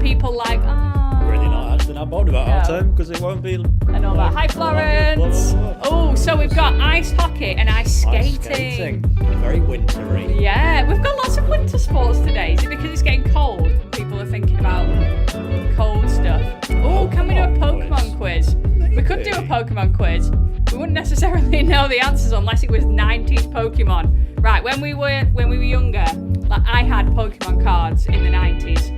people like, Really not actually that bothered about our time because it won't be. And all that. Hi, Florence. Oh, so we've got ice hockey and ice skating. Very wintry. Yeah, we've got lots of winter sports today. Is it because it's getting cold and people are thinking about cold stuff? Oh, can we do a Pokemon quiz? We could do a Pokemon quiz. We wouldn't necessarily know the answers unless it was 90s Pokemon. Right, when we were younger, like I had Pokemon cards in the 90s.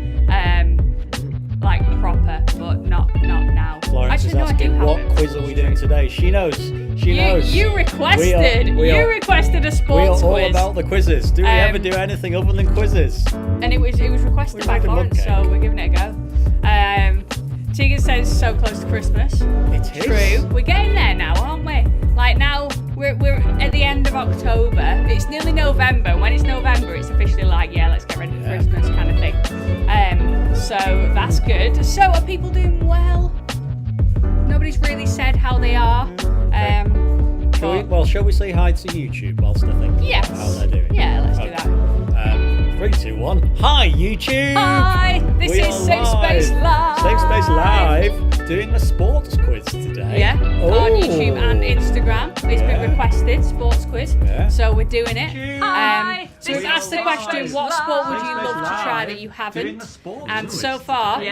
Like proper, but not now. Florence is asking what quiz are we doing today. She knows. She knows. You requested. You requested a sports quiz. We are all about the quizzes. Do we ever do anything other than quizzes? And it was requested by Florence, so we're giving it a go. Tegan says so close to Christmas. It is. True. We're getting there now, aren't we? Like now we're at the end of October. It's nearly November. When it's November, it's officially like, yeah, let's get ready for Christmas kind of thing. So that's good. So are people doing well? Nobody's really said how they are. Shall we say hi to YouTube whilst I think about how they're doing? Yeah, let's do that. 3, 2, 1. Hi, YouTube! Hi! This is Safe Space Live! Safe Space Live, doing a sports quiz today. Yeah, on YouTube and Instagram. It's been requested, sports quiz. Yeah. So we're doing it. Hi! So we've asked the question, what sport would you love to try that you haven't? And so far, on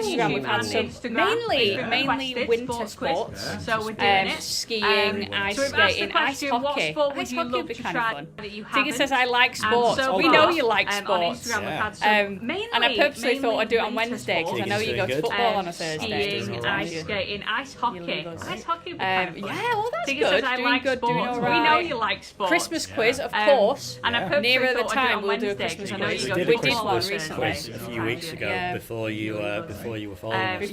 Instagram, we've had some mainly winter sports. So we're doing it. Skiing, ice skating, ice hockey. Ice hockey would be kind of fun. Tigger says, I like sports. We know you like sports. And I purposely thought I'd do it on Wednesday because I know you go to football on a Thursday. Skiing, ice skating, ice hockey. Ice hockey would be kind of fun. Yeah, well that's good. Doing good, doing all right. We know you like sports. Christmas quiz, of course. And nearer the time we'll do a Christmas quiz. We We did one recently. A few weeks ago before you were following us.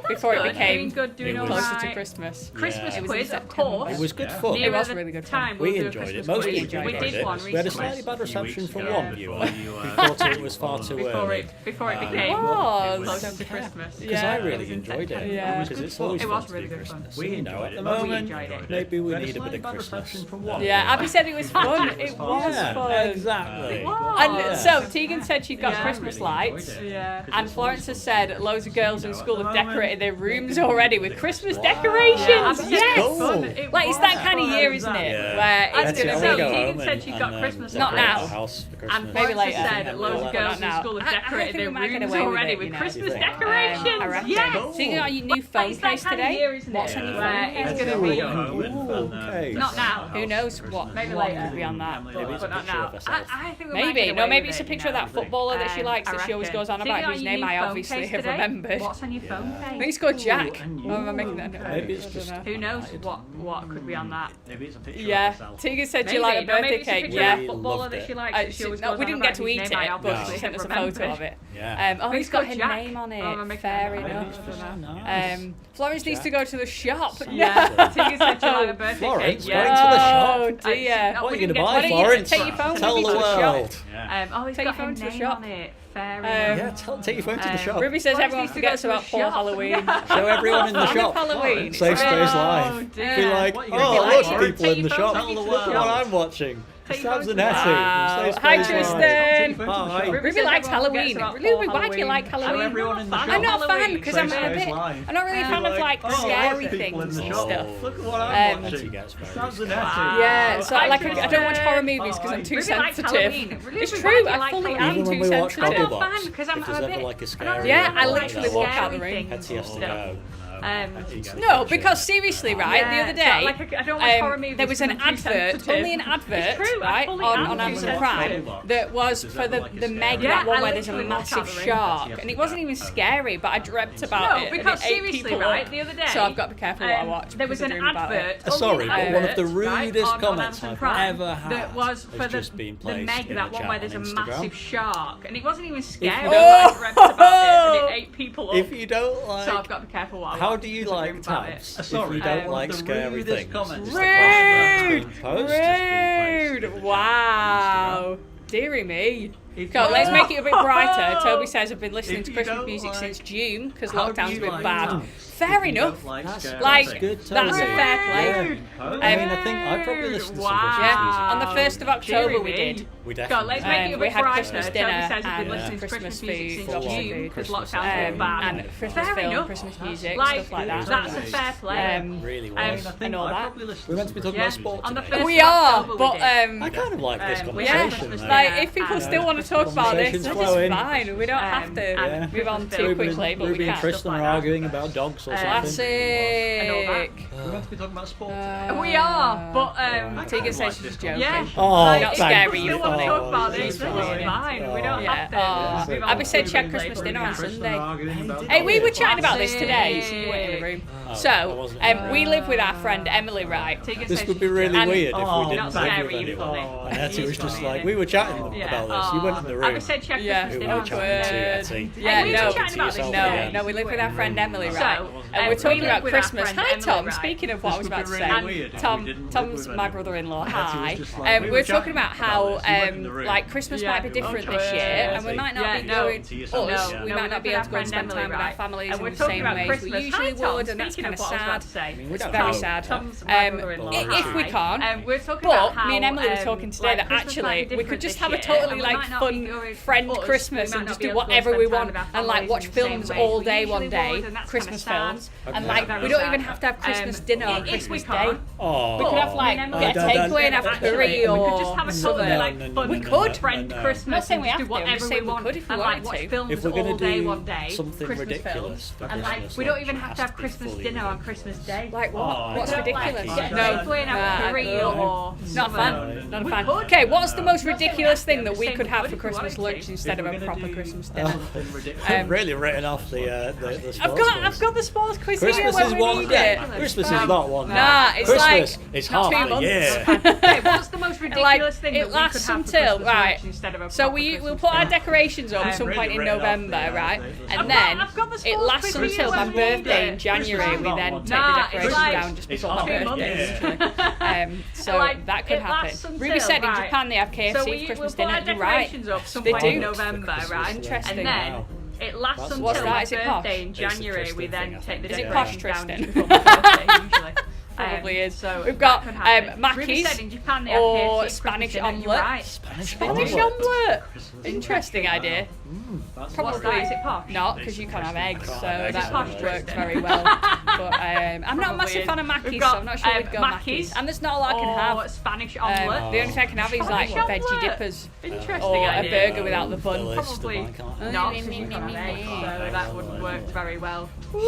Before it became closer to Christmas. Christmas quiz, of course. It was good fun. It was really good fun. We enjoyed it. Most people enjoyed it. We had a slightly bad reception from one viewer. We thought it was far too early. Before it became closer to Christmas. Because I really enjoyed it. Yeah. Because it's always fun to do Christmas. At the moment, maybe we need a bit of Christmas. Yeah, Abby said it was fun. It was fun. Exactly. And so Tegan said she got Christmas lights, and Florence has said loads of girls in school have decorated their rooms already with Christmas decorations. Yes, cool. Like it's that kind of year, isn't it? Where it's gonna so be. Tegan said she got Christmas Not lights. now. And maybe Florence later. said loads of girls in school have decorated their rooms already with Christmas decorations. I reckon. Yes. So you got your new phone case today. What's on your phone case? It's gonna be not now. Who knows what? Maybe what later. could be on that? But not now. I think Maybe it's a picture of that footballer that she likes that she always goes on about, whose name I obviously have remembered. What's on your phone case? I think it's called Jack. Or am I making that up? Maybe it's just. Who knows what could be on that? Maybe it's a picture Yeah, of herself. Tegan said she liked a birthday cake. Yeah. Footballer that she likes. We didn't get to eat it, but she sent us a photo of it. He's got her name on it. Fair enough. Florence needs to go to the shop. Yeah. Tegan said she liked a birthday Florence, cake. going to the shop. Oh dear. What are you going to Why buy, don't you Florence? take your phone Tell with the you to the world. shop? He's Take got your phone her to the name shop. on it. Fair enough. Take your phone to the shop. Ruby says everyone forgets about Paul Halloween. Show everyone in the shop. Halloween. Safe Space Live. dear. Be like, What are you gonna oh, do? look, Like, people in the shop. Tell the Look world. what I'm watching. Sam's and Wow. Safe Hi, Space Tristan. Live. Hi. Ruby likes Halloween. Ruby, why do you like Halloween? everyone in the shop. I'm not a fan because I'm Safe a Space bit. Live. I'm not really a fan of like scary people in things the and shop. stuff. Look at what I'm Nettie watching. gets very Sam's and excited. Nettie. Yeah, so Hi, I Tristan. don't watch horror movies because I'm too Ruby likes sensitive. Halloween. It's Ruby, true, why do you I like fully Halloween? am Even too when we watch sensitive. I'm not Gogglebox, fan because I'm if there's a ever bit. like a I scary don't Yeah, really I like literally walk out the scary room. things Hetty has to and stuff. go. No, because seriously, right, the other day, I don't like horror movies there was an because I'm too advert, sensitive. only an advert, It's true, I right, fully on am too Amazon sensitive. Prime that was for the Meg, Yeah, that one I where there's a literally walked massive out the room. shark, and it wasn't even scary, but I dreamt about No, it. because and it ate seriously, people right, up. the other day, So I've got to be careful what I watch. There was because I an dream about it. advert. Sorry, but one of the right, rudest on comments Amazon I've Prime ever had that was for has the just been the placed Meg, in that the one chat where on there's a Instagram. massive shark, and it wasn't even scary. you- But I dreamt about it, and it ate people up. If you don't like, So I've got to be careful what I how watch do you because I like dream about it. tabs? If Sorry, you don't one of like the scary rudest things. comments. Rude! Post. Rude! Wow. Deary me. Go, let's make it a bit brighter. Toby says I've been listening to Christmas music since June because lockdown's been bad. Fair enough. That's good. That's a fair play. I mean, I think I probably listened to some Christmas music. Yeah, on the 1st of October we did. We definitely. Let's make it a bit had brighter. Christmas dinner and Christmas food, because lockdown's been bad. and Christmas film, Christmas music, stuff like that. That's a fair play. Really was. And all that. We're meant to be talking about sport today. We are, but I kind of like this conversation. like if people still want to talk about this, it's fine. We don't have to move on too quickly, but we Ruby can. and Tristan are arguing about dogs or something. Classic. We're meant to be talking about sport. We are, but Tegan says she's joking. yeah. Not If scary. you still want to talk about this, then it's fine. We don't have to. move on Abby said too she had quickly, Christmas but dinner we on can. Sunday. Hey, we were chatting about this today, so you weren't in the room. So, we live with our friend Emily, right? This would be really weird if we didn't not live scary, with anyone. funny. And Etty was just like, we were chatting about this. You weren't in the room. Abby said she had Christmas We dinner were on chatting Sunday. to Etty. Yeah, we were chatting about this today. no, we live with our friend Emily, right? So, And we're talking we about live with our Christmas. friend Hi, Emily, Tom. right? Speaking of what I was about to say, Tom's my brother-in-law. Hi. we We're talking about how like Christmas might be different this year, and we might not be going. We might not be able to go and spend time with our families in the same way we usually would, and that's kind of sad. It's very sad. If we can't, but me and Emily were talking today that actually we could just have a totally like fun friend Christmas and just do whatever we want and like watch films all day one day, Christmas films, and like we don't even have to have Christmas dinner on Christmas Day. We could have like get a takeaway and have a curry or we could just have a totally like fun We could. friend Christmas. I'm not saying we have do to, I'm whatever just saying we we want could if we and wanted like watch to. films If we're all going day to one do day, something Christmas ridiculous films, for and like Christmas, we don't it even have has to have be Christmas fully dinner on real. Christmas Day. Like what? What's ridiculous? Get a No, takeaway and have a curry or not fun. Not a fan. Okay, what's the most ridiculous thing that we could have for Christmas lunch instead of a proper Christmas dinner? I've really written off the sports I've got the sports quiz here Christmas when is we one need day. it. Christmas is not one day. Nah, it's Christmas like is half 2 a months. year. Okay, what's the most ridiculous thing it that we could have lasts for until Christmas right. lunch instead of a So proper we'll Christmas put our dinner? decorations up at some point in November, right? And then I've got the it sports lasts quiz until here my when we need birthday it. in January. We then take the Nah, it's decorations like down just before my 2 birthday. months. So Like, that could it lasts happen. until, Ruby said in right. Japan they have KFC So for we'll Christmas put dinner. our You're right. decorations up some They point do. in November, right? Interesting. And then Wow. it lasts That's until What's my that? Is it posh? birthday in It's the January. We Tristan then thing, I take the think. Is it posh, decorations down Tristan? just before my birthday usually. Probably is. So We've got that could happen. Ruby Mackies said in Japan they have or KFC Spanish Christmas dinner. You're omelette. right. Spanish omelette. Interesting idea. What's Probably that? Is it posh? not because you can't have eggs, so eggs. that Posh, works Tristan. very well. But I'm not a massive is. fan of We've Mackies, got, so I'm not sure we'd go Mackies Mackies. And there's not a lot I can Or have. Spanish The omelette. only thing I can have is like Spanish veggie omelette. dippers Interesting or a idea. burger without the bun. Probably not, because you can't have eggs, so that wouldn't work very well. Woo,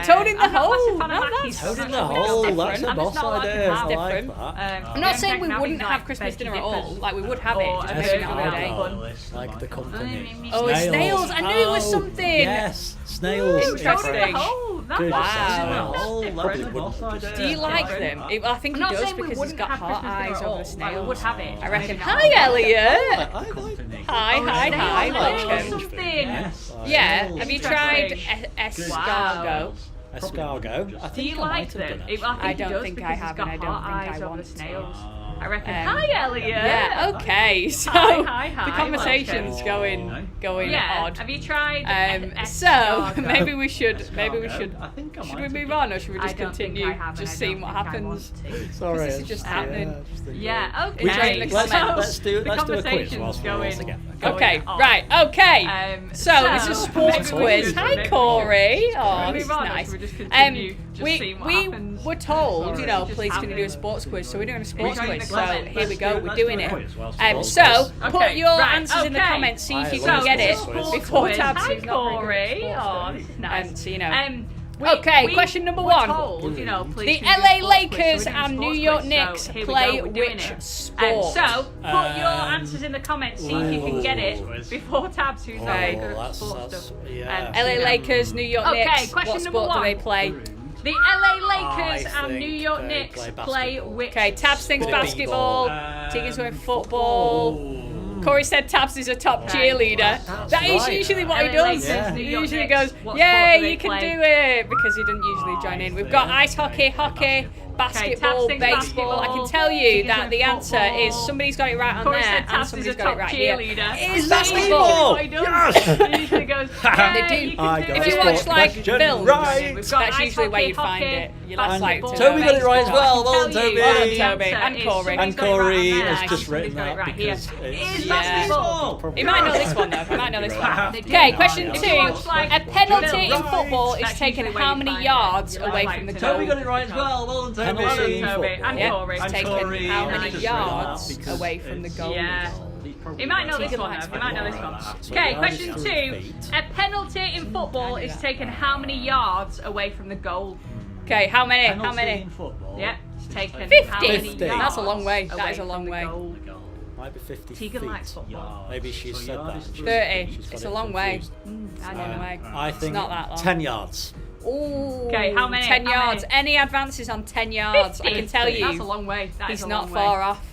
toad in the I'm not a hole. massive fan of No, Mackies, that's so Toad in I'm the not sure hole, it's that's a different. boss And there's not a lot idea. I I can like different. that. I'm not saying we Birkdale wouldn't High have is Christmas veggie dinner at all. dippers. Like we would have it, Or just a maybe burger not on a without day. bun. Like the company. Oh, it's snails. I knew it was Oh, something. Yes, snails. Toad in the Interesting. hole. That's Good. Wow. Wow. Do you like them? I think I'm he not does saying we because he's wouldn't got have heart Christmas dinner eyes at over all. the Like, we snails. would have it. I reckon. Maybe Hi, not. Elliot. I like Hi, Snails, welcome. something. Yeah, have you tried Interesting. escargot? Escargot. I Do think you I like might have them? done I it. think I he don't does think because I he's have, got and I don't heart think I eyes over want the to. snails. I reckon. Um, Hi, Elliot. Yeah, okay. So Hi, the conversation's welcome. going Yeah. odd. Have you tried? So escargot? maybe we should. I think I Should might we have move done on, or should we I just don't think continue, I have, and just I seeing don't what think I happens? want to. Sorry, This is just happening. Yeah. Okay. Okay, let's do a quiz conversation's whilst we're all going- together. Okay, on. right, okay. So this is sports maybe we quiz. should- Hi, maybe we Corey. should Oh, move this is on, or nice. should we just continue, just seeing what We happens? were told, you know, Just please can you do a happen. sports quiz? So we're doing a sports join quiz. the So comments? here we go. We're doing it. Sports So quiz. put Okay, your right, answers in the okay. comments. See if you I can love get it sports quiz. before Quiz. Tabs. Hi, who's not very Corey. good at sports Oh, stuff. this is nice. So you know. We, Okay, question number were one. Told, you know, please The can you do LA a sports quiz, Lakers so we're doing a and New sports York quiz, Knicks so here we play go, we're doing which it. sport? So put your answers in the comments. See if you can get it before Tabs, who's very good at sports stuff. yeah. LA Lakers, New York Okay, Knicks. question What number sport do one. they play? The LA Lakers I and New think York they Knicks play play basketball. which Okay, Tabs thinks Bit of basketball. b-ball. Tegan's going football. Corey said Tabs is a top cheerleader. That is usually what he does. He usually goes, "Yeah, you can do it," because he doesn't usually join in. We've got ice hockey, basketball, baseball. I can tell you that the answer is somebody's got it right on there and somebody's got it right here. It is basketball. He usually goes, they do. If you watch like films, that's usually where you'd find it. You'll have like Toby got it right as well. Well done, Toby. Well done, Toby. And Corey. And Corey has just written that because it's basketball. He might know this one though. He might know this one. Okay, question 2. A penalty in football is taken how many yards away from the goal? Toby got it right as well. Well done, Toby. And Corey. It's taken how many yards away from the goal? Yeah. He might know this one though. He might know this one. Okay, question 2. A penalty in football is taken how many yards away from the goal? Okay, how many? How many? In football. Yeah, it's taken 50. That's a long way. That is a long way. Might be 50 Tegan feet. likes football. Maybe she said that. 30. It's a long way. I don't know. I think it's not that long. 10 yards. Ooh, okay, how many? 10 yards. Any advances on 10 yards? 50. I can tell you. That's a long way. He's not far off.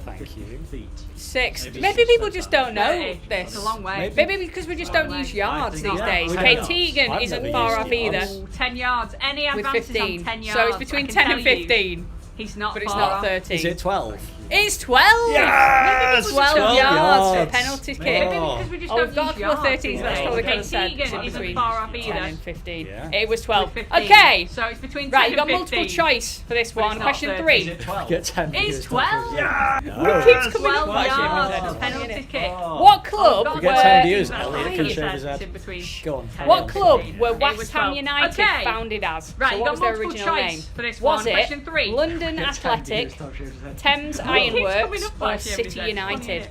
Thank you. 6. Maybe people just don't know this. It's a long way. Maybe because we just don't use yards these days. Okay, Tegan isn't far off either. 10 yards. Any With advances 15. on 10 yards? So it's between 10 and 15. He's not but it's far not off. 13. Is it 12? It's 12! Yes! 12 yards for penalty kick. Maybe because we just don't we've got a use couple of yards. 13s, that's probably Okay, going to say Tegan isn't far off either. 10 and 15. Yeah. It was 12. 15. Okay! So it's between 10 Right, you've got and 15. multiple choice for this one. not Question 13. 3. Is it 12? Get 10 It's 12! Yeah! It keeps coming up 12 like yards it. penalty kick. What club Oh, We get 10 views. Elliot can shave his It's in head. between. Go on. 10 What and club 15. were It West was Ham 12. United Okay. founded as? Right, so you what got was their multiple original choice name? for this Was one. it Question 3. London Athletic, Thames Ironworks, or City United?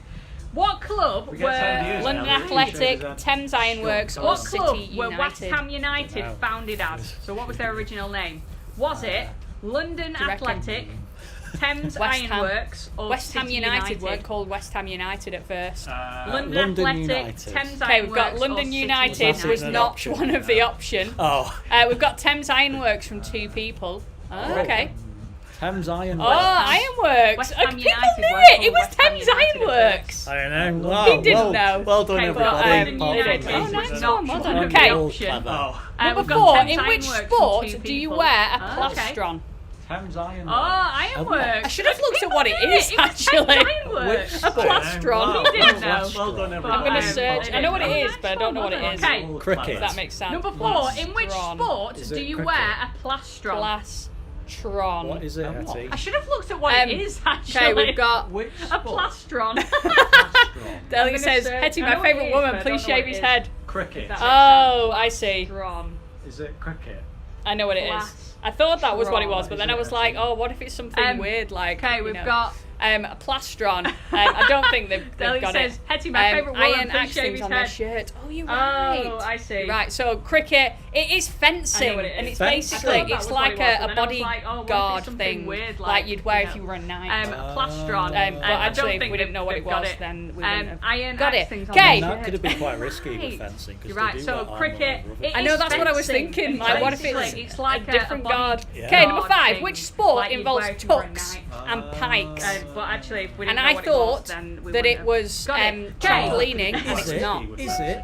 What club We get 10 views. London Elliot. Athletic, Thames Ironworks, or What club City were West United? Ham United founded as? So what was their original name? Was it London Do you reckon? Athletic, Thames West Ham. Ironworks, or West Ham City United weren't called West Ham United at first. London London Athletic, United. Thames Okay, we've got Ironworks, or London City United was an not option. one of the option. Oh. We've got Thames Ironworks from 2 people. Oh, okay. Thames Iron. Oh, Ironworks. West Ham People United knew weren't it. called It was West Ham Thames United at Ironworks. I know. Wow. He didn't know. Well done, Okay, everybody. but, United. United Oh, nice was one. not Well done. one of Okay. the option. Number we've got 4. Thames In which Ironworks from sport 2 do you people. wear a Okay. plastron? Thames Iron. Oh, Ironworks. I should have looked at what it is, It was actually. Thames Ironworks. A plastron. He didn't know. Well done, everybody. I'm going to search. I know what it is, but I don't know what it is. Okay. Cricket. If that makes sense. Number 4. In which Plastron. sport Is do it you cricket? wear a plastron? Plastron. What is it, Hetty? I should have looked at what it is, actually. Okay, we've got. a plastron. Elliot says, search. Hetty, I my know what it favourite is, woman, but I please don't know shave what his it head. Cricket. Oh, I see. Plastron. Is it cricket? I know what it is. I thought that was what it was, but then I was like, oh, what if it's something weird like. Okay, you we've know, got. a plastron. I don't think they've Elliot got says, it. Hetty, my favourite woman, Iron please axe shave things his on their head. shirt. Oh, you're right. Oh, I see. Right, so cricket, it is fencing, I know what it and is. it's Fencing. basically, I thought that it's was what like it was, a but then I was bodyguard like, oh, what if it's something thing, weird, like you'd wear you if know, you were a knight. plastron. But I actually, don't if think we didn't know what it they've got was, it. then we wouldn't have Iron got axe it. things on Okay. their That shirt. could have been quite risky Right. with fencing. 'cause You're they right, do so got armour cricket. over it it. I know is that's what I was fencing. thinking. It's Like, what if basically- it's it's like a different guard? Yeah. Okay, number 5. thing, Which sport like you'd involves wear if you were a tucks knight. and pikes? But actually, if we And didn't know I what it was, thought then we that wouldn't it have. was Got it. trampolining, and Is it's it? not. Is it?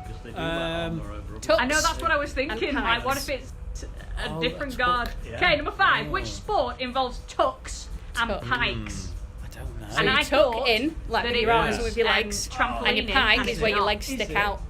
Tucks. I know that's what I was thinking. And Like, what pikes. if it's a Oh, different a guard? tuck, yeah. Okay, number 5. Which sport involves tucks and Tuck. pikes? I don't know. So And you I tuck thought in, like that with it your arms was, and with your legs, and your trampolining, pike and is it's where your not. legs Is stick it? out.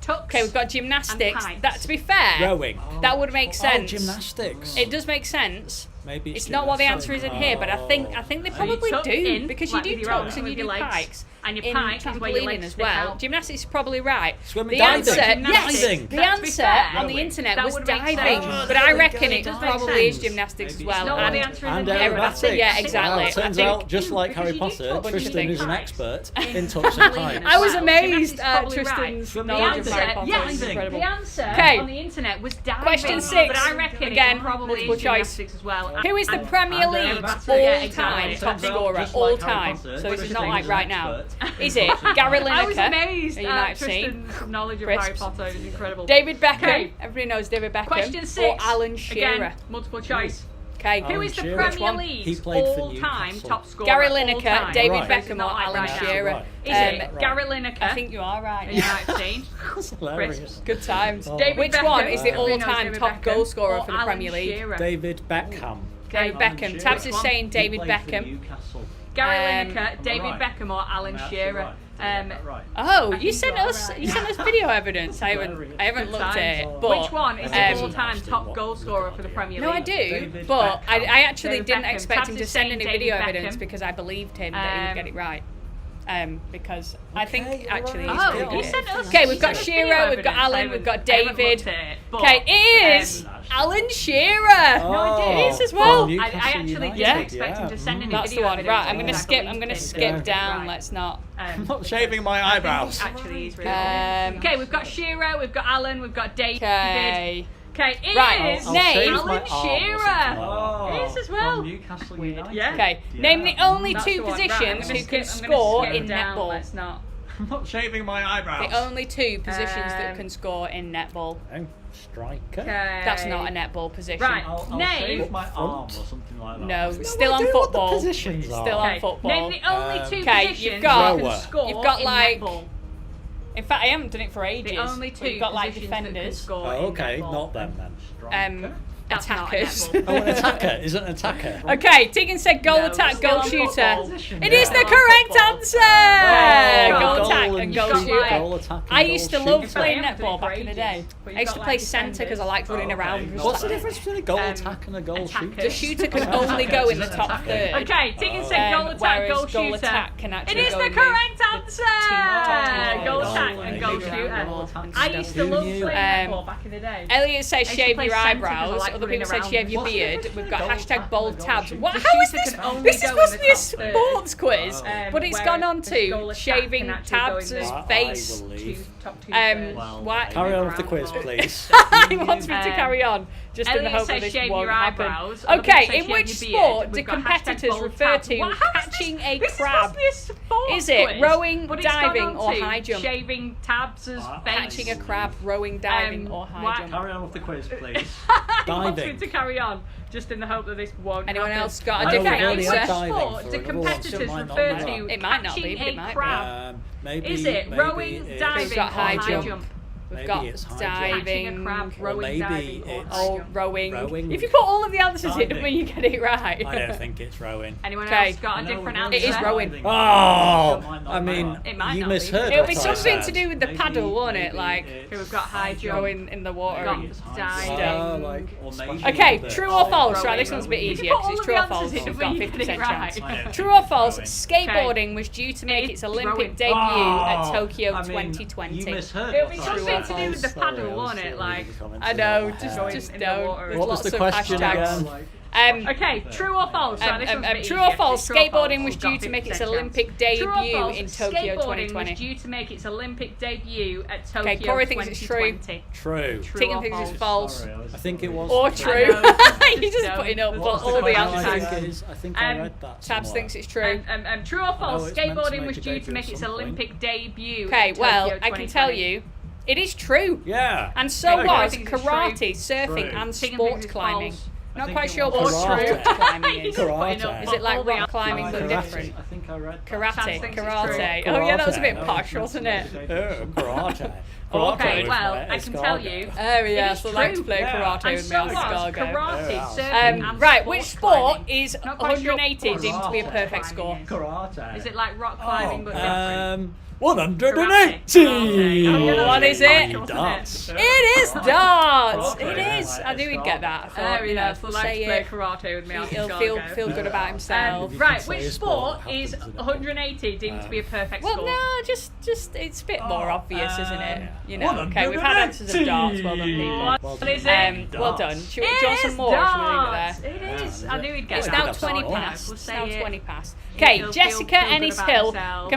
Tucks. Okay, we've got gymnastics. pikes. That, to be fair, Rowing. that would make Oh, sense. gymnastics. It does make sense. Maybe It's not what the answer is in here, but I think they So you probably tuck do in, because like you do with your arms tucks and you with do your legs, pikes. and your in pike is where your trampolining legs as stick well. out. Gymnastics is probably right. Swimming, The diving. answer, Gymnastics. yes, the To be answer fair, on the internet that was would make diving, sense. but I reckon it Does make probably is sense. gymnastics as Maybe well. It's not what the And answer is And in here, but that's aerobatics. it. Yeah, exactly. Well, it turns I think- out, just like because Harry you do Potter, tucks and Tristan is an pikes. expert in tucks and pikes. I was Well, amazed gymnastics at probably Tristan's right. knowledge of The Harry answer, Potter. yes, It's incredible. the answer Okay. on the internet was diving. Question 6. But I reckon Again, it probably multiple is choice. gymnastics as well. Who is the And- Premier and League aerobatics. all Yeah, time exactly. top scorer all time? So this is not like right now. Is it Gary I was Lineker? amazed You might at have seen. Tristan's knowledge of Crisps. Harry Potter. It was incredible. David Beckham. Okay. Everybody knows David Beckham. Question 6. Or Alan Shearer. Again, multiple choice. Okay. Who is the Shearer. Premier one? He League's played for all-time Newcastle. top scorer? Gary all Lineker, time? David Right. Beckham, or Not Alan right now. Shearer. Right. Is it Gary Lineker? I think you are right. You might have seen. That's hilarious. Good times. David Which Beckham. one is the Everybody knows all-time David top Beckham. goal scorer Or for the Alan Premier League? Shearer. David Beckham. David Beckham. Tabs is saying David Beckham. Gary Um, Lineker, David Beckham, or Alan Shearer. Oh, I you think sent you're us right. you sent us video evidence. I haven't looked at it. But Which one is the all-time top goal scorer for the Premier League? no, I do, David but I Beckham. actually David didn't Beckham. expect him Tabs to is send saying any David video Beckham. evidence because I believed him that he would get it right. Because I think Okay, actually alright. he's Oh, pretty you good. sent us. Okay, you we've got sent us video Shearer, we've got evidence. Alan, we've got I haven't David. looked at it, but, Okay, it is Alan Shearer. No, I did. It is as well. From I Newcastle actually United, didn't expect him to send any That's the video one. evidence. Right, I'm gonna because I skip. I'm believed gonna him. skip down. Right. Let's not. I'm not shaving my eyebrows. Actually, he's really good. Okay, we've got Shearer, we've got Alan, we've got David. Okay. Okay, it Right, is I'll shave Alan my arm or something Shearer. like that. It is as well. Newcastle United. Yeah. Okay. Name the only That's two the one. Right, I'm positions gonna who can skip- I'm gonna score skip in down. netball. Let's not. I'm not shaving my eyebrows. The only two positions that can score in netball. Oh, striker. Okay. That's not a netball position. Right. I'll Name. shave my arm or something like that. No, No still on idea what the football. positions are. Still on Okay, football. Name the only two Okay, positions you've got- that can score you've got, in like, netball. In fact, I haven't done it for ages. The only but two you've got like positions that can defenders, score Oh, in okay, netball. not them then. That's not a attackers. netball. Oh, an attacker. Is it an attacker? Okay, Tegan said goal No, attack, still goal on shooter. football. It is the Still on correct football. answer. Oh, goal goal attack and and goal you've got, shooter. like- Goal attack and I goal used to shooter. love playing Yeah, netball for back in the ages. day. But you've I used to got, play like, centre because I liked running okay. around. and What's the stuff. difference between a goal Um, attack and a goal attackers. shooter? The shooter can only go in the top third. Okay, Tegan said goal attack, whereas goal goal shooter. attack can It actually is go the in correct top answer. two. Goal Oh, attack okay. and goal Big shooter. round and I stuff. used to love Who playing knew? netball back in the day. Elliot says I used to shave play your centre 'cause I eyebrows. like Other running people say around. shave your What's the beard. We've got goal hashtag attack bold and goal tabs. shooter? What? The How is shooter this? can only This is go in supposed the to be a top third. sports quiz, but it's gone on whereas to goal attack shaving can actually go in tabs' the face. believe. Top two What? Carry on with the quiz, please. He wants me to carry on, just in the Elliot hope that says this shave won't your happen. eyebrows. Other Okay, people say in shave which your beard. sport do We've got hashtag competitors bold refer tabs. to What? How is catching this? a This is crab? supposed to be a sports Is it quiz, rowing, but it's gone diving, on or to high jump? Shaving tabs' face. Catching a crab, rowing, diving, or high what? jump. Carry on with the quiz, please. He wants me Diving. to carry on, just in the hope that this won't Anyone happen. else got a Okay, different in already which had answer? diving sport for do another one, so it competitors might not refer be to right. It might not be, catching but it a might be. crab? Maybe. Is it maybe rowing, it's- diving, We've got or high high jump. jump? We've Maybe got it's high jump. Catching a diving, crab, Or rowing, maybe diving, or it's- high or jump. rowing. Rowing. If you put all of the answers in Diving. when you get it right. I don't think it's rowing. Anyone Okay. else got a No, different we're answer? It is rowing. Oh, I mean, It might you not be. misheard. It'll what be I something said. to do with the paddle, won't it? Like Okay, we've got high jump. going in the water. Got and diving. Or maybe Okay, the- true or false? Right, Rowing. this one's a bit If you easier put because all it's of true the or false. answers in We've when got you get 50% it right. chance. True or false? Skateboarding was due to make It's its Olympic rowing. debut at Oh, Tokyo I mean, 2020. You misheard. It'll be what I something said. to do with the Sorry, paddle, I was won't still it? Like, reading the comments I in know, my just head. just don't. don't. There's What was lots the of question hashtags. again? Okay, true or false? Right, this one's a bit True easier. or false? True or false? Skateboarding was We've got due to make its 50% Olympic chance. debut True or false? in Tokyo Skateboarding 2020. was due to make its Olympic debut at Tokyo Okay, Corey thinks it's true. 2020. True. True Tegan or thinks it's false? false. Sorry, I was- I think it was. Or I true. know. You're just No. putting up What's all the the I answers. think I think I Um, read that. Tabs somewhere. thinks it's true. True or false? it's meant to Skateboarding make was a due debut to at make its some point. Olympic debut. Okay, at well, Tokyo I can tell 2020. you, it is true. Yeah. And so Okay. was I think it's karate, true. surfing, True. and Tegan thinks sports it's climbing. false. Not think quite it sure was what karate. sports climbing is. Karate. Is it like all the rock climbing but Karate. different? I think I read that. Karate, Chance thinks it's karate. true. Oh yeah, that was a bit Karate. posh, wasn't it? Oh, karate. Okay, Karate well, with I can tell escargot. you. Oh yeah, is so like to true. play Yeah. karate And with me so on was escargot. karate, Yeah. surfing, and Right, which sports sport climbing. is Not quite sure 180 what deemed to be a sport perfect climbing score? is. Karate. Is it like rock climbing but different? 180. Karate. Oh, yeah, What is it? Darts. It is darts. Karate. It is. I knew he'd get that. I thought, There we you go. know, So like to say play it. karate with me on He'll escargot. feel good about himself. You Right, can which say a sport sport is happens in it. 180 deemed to be a perfect Well, score? no, just it's a bit more obvious, isn't it? You know. 180. Okay, we've had answers of darts. Well done, people. What done. is it? Well done. Should we do you want some more? Should we leave it there? It is. Yeah, I knew he'd get It's that. now that's 20 all. past. We'll It's say now it. 20 past. He'll Okay, feel Jessica good Ennis about Hill himself.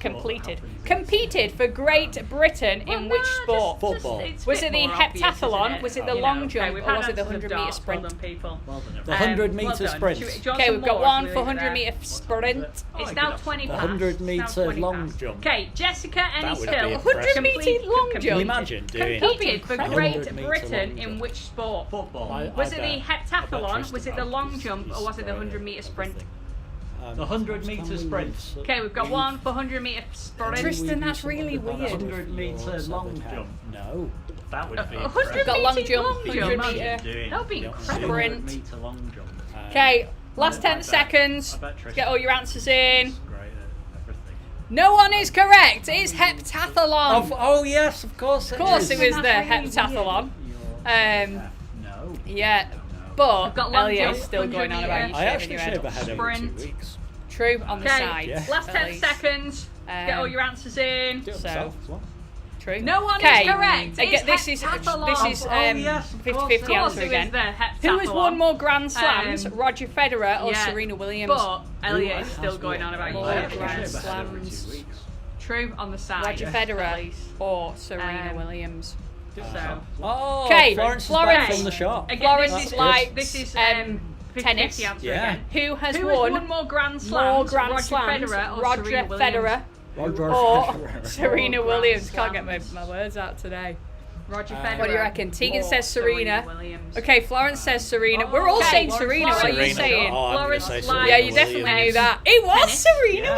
completed competed. Competed for Great Britain in which sport? Football. Was it the heptathlon? Was it the long jump? Or was it the 100-metre sprint? People. The 100-metre sprint. Okay, we've got one for 100-metre sprint. It's now 20 The past. 100-metre long jump. Okay, Jessica Ennis would be Hill. impressive. 100-metre long Can you jump. imagine doing Competed for Great 100-metre Britain long in jump? which sport? Football. Was it the I bet heptathlon? Tristan Was it the knows. long jump? Or He's was it the very 100-metre sprint? athletic. The 100-metre sprint. Okay, we've got one for 100-metre sprint. Tristan, that's really weird. 100-metre long jump. No. That would be 100 We've got long metre jump, long 100 jump. metre. That would be incredible. Sprint. 100-metre long jump. Okay, last 10 seconds. I bet Tristan Get all your answers in. is great at everything. No one is correct. It's heptathlon. Oh yes, of course. Of course, it was the That's really heptathlon. No. Yeah, but got long Elliot's jump, still going on about 100 you I shaving actually your shave head. a head every 2 Sprint. weeks. True on the Okay, side. Yeah. last 10 Ellie. seconds. Get all your answers in. Do it So- myself as well. True. No one Okay. is correct. Again, It's this is heptathlon. yes, of course, 50-50 Of course answer it was again. the heptathlon. Who has won more Grand Slams, Roger Federer or yeah, Serena Williams? But Elliot is still going on about you More shaving your Grand head. Slams. True on the side. Roger at Federer least. or Serena Um, Williams? So. Oh, Okay, Florence is Florence. back from the shop. Again, Florence this is is like this is tennis. 50-50 answer Yeah. again. Who has Who won has won more Grand Slams? more Grand Roger Slams? Federer or Roger Serena Williams? Federer Roger or Federer. Serena Grand Williams? Can't get Slams. my words out today. Roger Uh, Federer. What do you reckon? Tegan or says Serena. Williams. Okay, Florence says Serena. We're all Okay, saying Florence- Serena. What are you Serena. saying? Oh, I'm gonna Florence say Live. Serena Yeah, you definitely Williams. knew that. It was Tennis. Serena Yeah.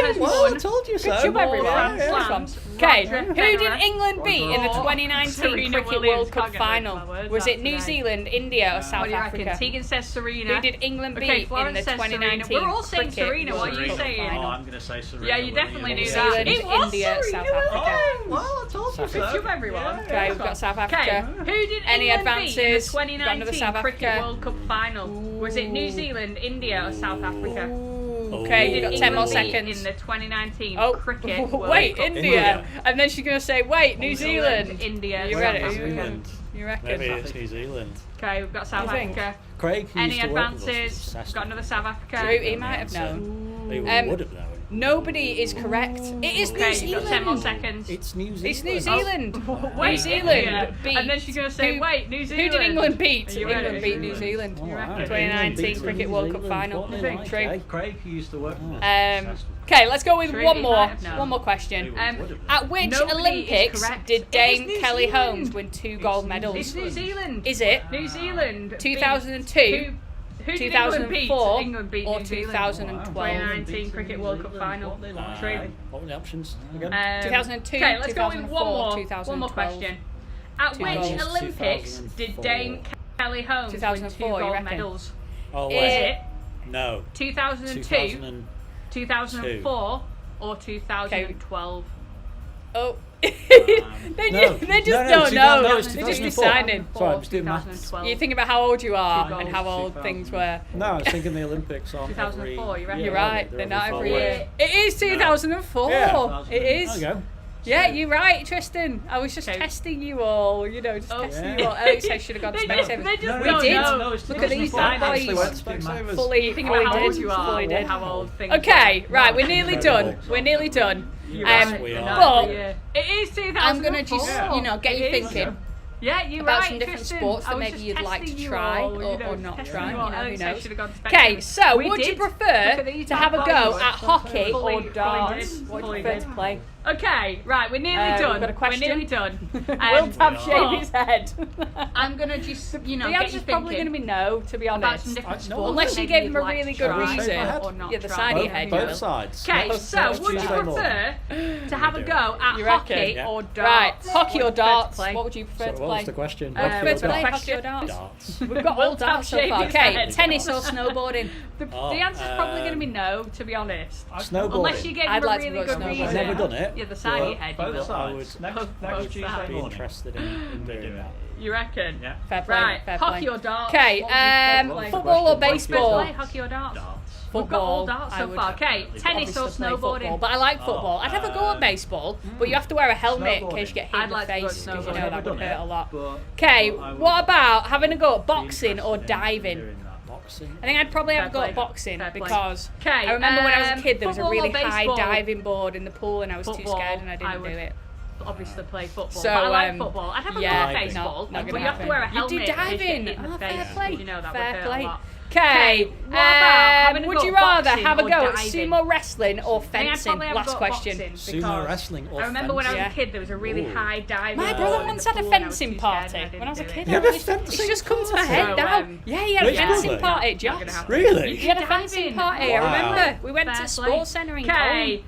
Williams. Oh, well, I told you so. Good job, everyone. Grand Yeah. Slams. Okay, Roger who did Federer England beat in the or 2019 Serena Cricket Williams? World Cup Can't get final? my words Was out it New today. Zealand, India, or What South do you reckon? Africa? Tegan says Serena. Who did England beat Okay, in Florence the says 2019 Serena. We're all saying Cricket Serena. What are you World Cup saying? Oh, final? I'm going to say Serena. Yeah, you definitely New knew that. Zealand, It was India, Serena South Africa. Williams. Well, I told you South so. Good job, everyone. Okay, we've got South Africa. Okay, who did Any England beat in the advances? We've got another 2019 South Cricket Africa. World Cup final? Was it New Zealand, India, or South Africa? Okay, Who you've did got 10 more England beat seconds. in the 2019 Oh, Cricket World wait, Cup India. And then she's going to say, wait, New Zealand. India, You South ready? Africa. Zealand. You reckon? Maybe it's New Zealand. Okay, we've got South You think? Africa. Craig, who Any used to work with us, was advances? obsessed We've got with another South Africa. Drew, he might have known. He would have known. Nobody is correct. It is New Okay, you've got 10 more Zealand. seconds. It's New Zealand. It's New Zealand. Wait, New Zealand beat. And then she's going to say, who- wait, New Zealand. Who did England beat? Are you England ready? beat New Zealand. Oh, wow. 2019 Cricket World Cup final. What do you think? True. Craig, who used to work with us. Okay, let's go with True, one he more. might have known. One more question. Um, At which Nobody is Olympics correct. did It is Dame New Kelly Zealand. Holmes win 2 gold medals? It's New Zealand. Is it New Zealand. beat- 2002, Who did England beat? 2004, England beat or New Zealand. 2012? 2019 Cricket World Cup final. True. What were the options again? 2002, Okay, let's go with 2004, one more 2012. question. At Two which goals. Olympics did 2004. Dame Kelly Holmes win 2 2004, you gold reckon? medals? Oh, Is wait. it No. 2002, 2004, or 2012? Oh. they No. just No, no, don't know. no, it's They're just 2004. deciding. Sorry, I'm just doing maths. 2012. You think about how old you are Two and how goals, old things were. No, I was thinking the Olympics on 2004, you reckon? You're right. They're not every forward. year. It is 2004. Yeah. It is. There you go. Yeah, you're right, Tristan. I was just Okay. testing you all. You know, just testing yeah. you all. Alex said should have gone to They just- Specsavers. they just We don't did. know. Look at these bad I actually went boys. to Specsavers. Fully, Think about how fully old did. you are Fully and did. how old things Okay, are. right, we're nearly done. Incredible. We're nearly done. Yes, we are. But It is 2004. I'm gonna just, you know, get you It is. thinking Yeah, you're about right, some different Tristan. sports I that was maybe just you'd like testing to you try all, or not testing try. you You all. know, who Alex, I knows? should have gone to Okay, Specsavers. so We would you did. Look prefer at these to have a bad go boys. at hockey Fully- or fully darts? did. What do Fully you prefer did. to play? Okay, right, we're nearly We've done. got a question. We're nearly done. Will Tab but shave his head? I'm gonna just, you know, The get you answer's probably going to thinking be no, to be about honest. some different I- sports. no, Unless you maybe gave you'd him a like really to good try reason. or not Yeah, the try. side of your Both, head, you both will. sides. Okay, Both so sides would you Tuesday morning. prefer to have a go at You hockey reckon? Yeah. or Right, darts? hockey or What do you prefer to darts? play? What would you prefer So to what was play? the question? What would you prefer to play, darts. hockey or darts? Darts. We've got all darts so Tab far. shave his Okay, head. tennis or snowboarding? The Oh, answer's probably going to be no, to be honest. Snowboarding. Unless you gave I'd him a like to really go good snowboarding. reason. I've never done it. Yeah, the side of your head. You Both will. sides. Next Both Tuesday sides. Be morning. interested in doing that. You reckon? Yeah. Fair play, Right, fair play. hockey or darts? Okay, What would you prefer to play? football or What would you prefer to baseball? play, hockey or darts? Darts. We've got all Football, darts I so would far. Okay, tennis or obviously play football, snowboarding? but I like football. I'd have a go at baseball, but you have to wear a helmet in case you get hit I'd in the like to go face, at because you snowboarding. know I've that never would done hurt it, a lot. but Okay, I would what about having a go at be boxing or interested in diving? doing that. Boxing. I think I'd probably have Fair got play. boxing Fair play. because Okay, I remember when I was a kid there was a football really or high baseball? diving board in the pool and I was too Football, scared and I I didn't would do it. Obviously play football. So, but I like football. I'd have a yeah, go at baseball, not but gonna you have to wear a happen. You helmet. do in case you diving. get hit in the Oh, face, fair play. You know that Fair would hurt play. a lot. Okay, what about having a would go you at rather boxing have a or go at diving? sumo wrestling or I think I'd fencing? probably have a Last go at question. boxing Sumo because wrestling or I remember when I was fencing? a kid, there was a really high diving. My board brother in once the had a pool and I was fencing too scared party and I didn't when I was a do kid. it. You had a It's fencing just come to my party? head now. Yeah, he had a Which fencing brother? party, Not gonna Josh. happen. Really? He had a fencing party, I Wow. remember. We went Fair to play. Sports Centre in Okay. Cole.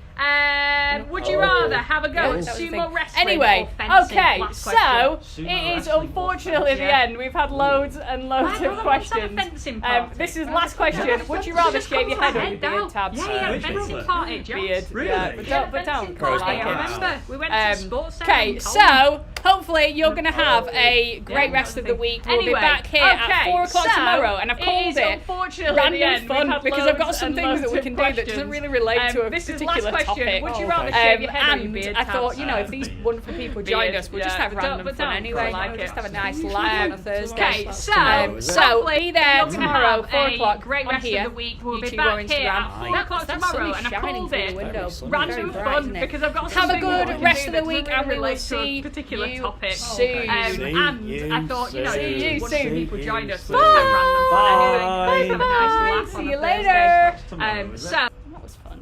Would you rather have a go Yeah, at that was the sumo thing. wrestling Anyway, or fencing? okay, Last so question. it is wrestling or unfortunately the fencing. end. We've had loads and loads My of brother once had a questions. fencing party. This is last question. Would you rather shave your head or your beard, Tabs? Yeah, he had a Which fencing brother? party, Josh. Beard. Really? Yeah, but He had a don't fencing cry party, like I it. remember. We went to Sports Centre Okay, in Cole. so hopefully you're going to have a great Yeah, rest of the week. We'll anyway, be back here at 4 o'clock so tomorrow, and I've called is it unfortunately the random end. We've fun had because I've got loads some and things that loads we of can do that doesn't questions. really relate to a This is particular last question. topic. Would you rather Okay. shave your head or your And beard? I thought, Tabs? you know, if these wonderful people join us, we'll just have random fun anyway. like We'll it. just have a nice laugh on a Thursday. Okay, so So be there you're gonna tomorrow, have 4 a o'clock great on rest here. of the week. We'll be YouTube back or here at Instagram. 4 o'clock That tomorrow, sun and is I've shining called through the it window. random Very bright, fun isn't it? because I've got Have a something good we can rest do of the that week, doesn't and we will relate to a see particular you topic. soon. And I thought, you know, See you once the soon. people joined us, See we'll you have random fun anyway. Bye. Have a nice laugh See on you a later. Thursday. So. That was fun.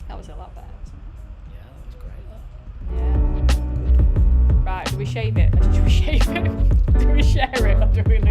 That was a lot better, wasn't it? Yeah, that was great. Yeah. Right, do we shave it? Do we shave it? Do we share it? Or do we leave